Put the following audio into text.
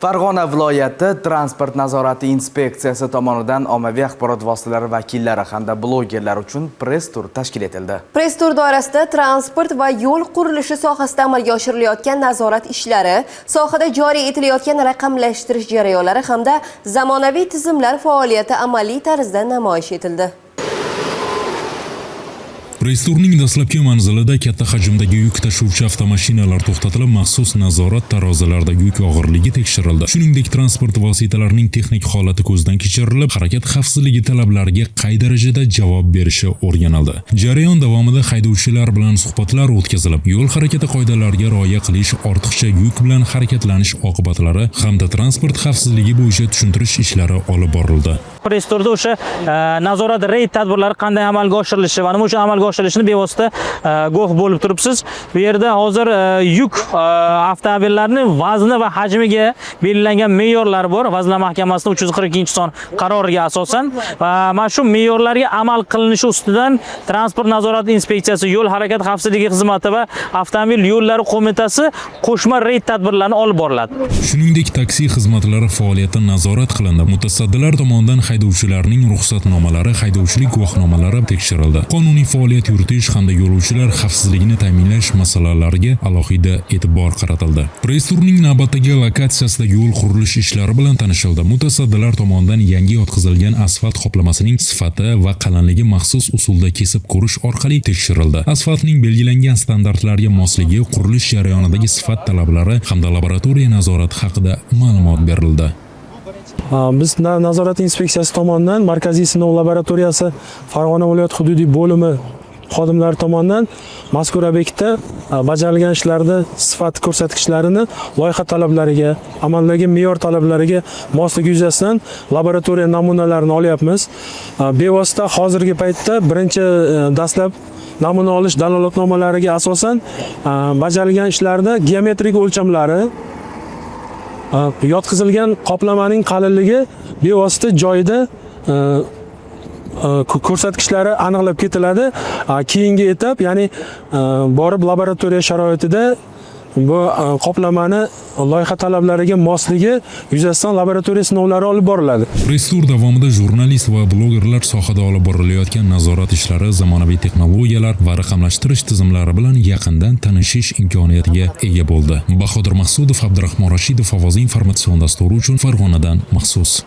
Farg'ona viloyati transport nazorati inspeksiyasi tomonidan ommaviy axborot vositalari vakillari hamda blogerlar uchun press tur tashkil etildi. Press tur doirasida transport va yo'l qurilishi sohasida amalga oshirilayotgan nazorat ishlari, sohada joriy etilayotgan raqamlashtirish jarayonlari hamda zamonaviy tizimlar faoliyati amaliy tarzda namoyish etildi. Press-turning dastlabki manzilida katta hajmdagi yuk tashuvchi avtomashinalar to'xtatilib, maxsus nazorat tarozilaridagi yuk og'irligi tekshirildi. Shuningdek, transport vositalarining texnik holati ko'zdan kechirilib, harakat xavfsizligi talablariga qay darajada javob berishi o'rganildi. Jarayon davomida haydovchilar bilan suhbatlar o'tkazilib, yo'l harakati qoidalariga rioya qilish, ortiqcha yuk bilan harakatlanish oqibatlari hamda transport xavfsizligi bo'yicha tushuntirish ishlari olib borildi. Press-turda o'sha nazorat reyd tadbirlari qanday amalga oshirilishi va nima uchun amalga oshirishini bevosita guvoh bo'lib turibsiz. Bu yerda hozir yuk avtomobillarning vazni va hajmiga belgilangan me'yorlar bor. Vaznlar mahkamasining 342-son qaroriga asosan va mana shu me'yorlarga amal qilinishi ustidan Transport nazorati inspeksiyasi, yo'l harakati xavfsizligi xizmati va avtomobil yo'llari qo'mitasi qo'shma reyd tadbirlarini olib boriladi. Shuningdek, taksi xizmatlari faoliyati nazorat qilindi. Mutasaddilar tomonidan haydovchilarning ruxsatnomalari, haydovchilik guvohnomalari tekshirildi. Qonuniy faoliyat yuritish hamda yo'lovchilar xavfsizligini ta'minlash masalalariga alohida e'tibor qaratildi. Press-turning navbatdagi lokatsiyasida yo'l qurilish ishlari bilan tanishildi. Mutasaddilar tomonidan yangi yotqizilgan asfalt qoplamasining sifati va qalinligi maxsus usulda kesib ko'rish orqali tekshirildi. Asfaltning belgilangan standartlarga mosligi, qurilish jarayonidagi sifat talablari hamda laboratoriya nazorati haqida ma'lumot berildi. Biz nazorat inspeksiyasi tomonidan Markaziy sinov laboratoriyasi Farg'ona viloyat hududiy bo'limi xodimlari tomonidan mazkur obyektda bajarilgan ishlarda sifat ko'rsatkichlarini loyiha talablariga, amaldagi me'yor talablariga mosligi yuzasidan laboratoriya namunalarini olyapmiz. Bevosita hozirgi paytda birinchi dastlab namuna olish dalolatnomalariga asosan bajarilgan ishlarda geometrik o'lchamlari, yotqizilgan qoplamaning qalinligi bevosita joyida ko'rsatkichlari aniqlab ketiladi. Keyingi etap, ya'ni borib laboratoriya sharoitida bu qoplamani loyiha talablariga mosligi yuzasidan laboratoriya sinovlari olib boriladi. Press-tur davomida jurnalist va blogerlar sohada olib borilayotgan nazorat ishlari, zamonaviy texnologiyalar va raqamlashtirish tizimlari bilan yaqindan tanishish imkoniyatiga ega bo'ldi. Bahodir Maqsudov, Abdurahmon Rashidov, Ovoz informatsion dasturi uchun Farg'onadan maxsus.